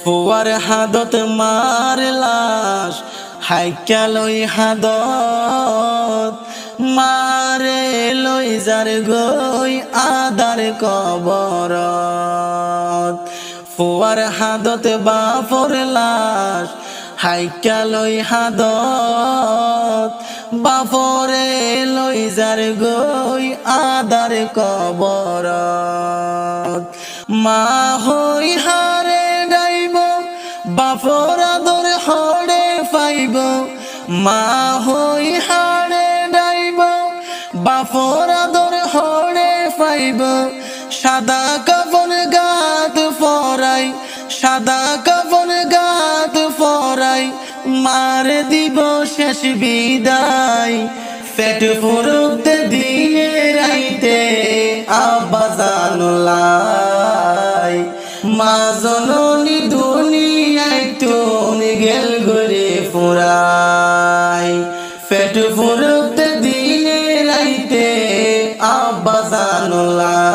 Führer হাদত মার লাশ হাইকা লই হাদত মারে লই যার গই আদার কবরত। ফুয়ার হাদত বাপর লাশ হাইকা লই হাদত বাপরে লই যার গই আদার কবরত। মা হই হারে ডাইব বাপর আদর হড়ে পাইব, মা হই হারে ডাইব বাপর আদর হড়ে পাইব। সাদা কাফন গাত পরাই, সাদা কাফন গাত পরাই মারে দিব শেষ বিদায়। পেট ফুরুতে দিনে রাইতে আব্বা জানুলাই, মা জননী দুনিয়ায় তুমি গেল ঘুরে ফুরাই। পেট ফুরুতে দিনে রাইতে আব্বা জানুলাই।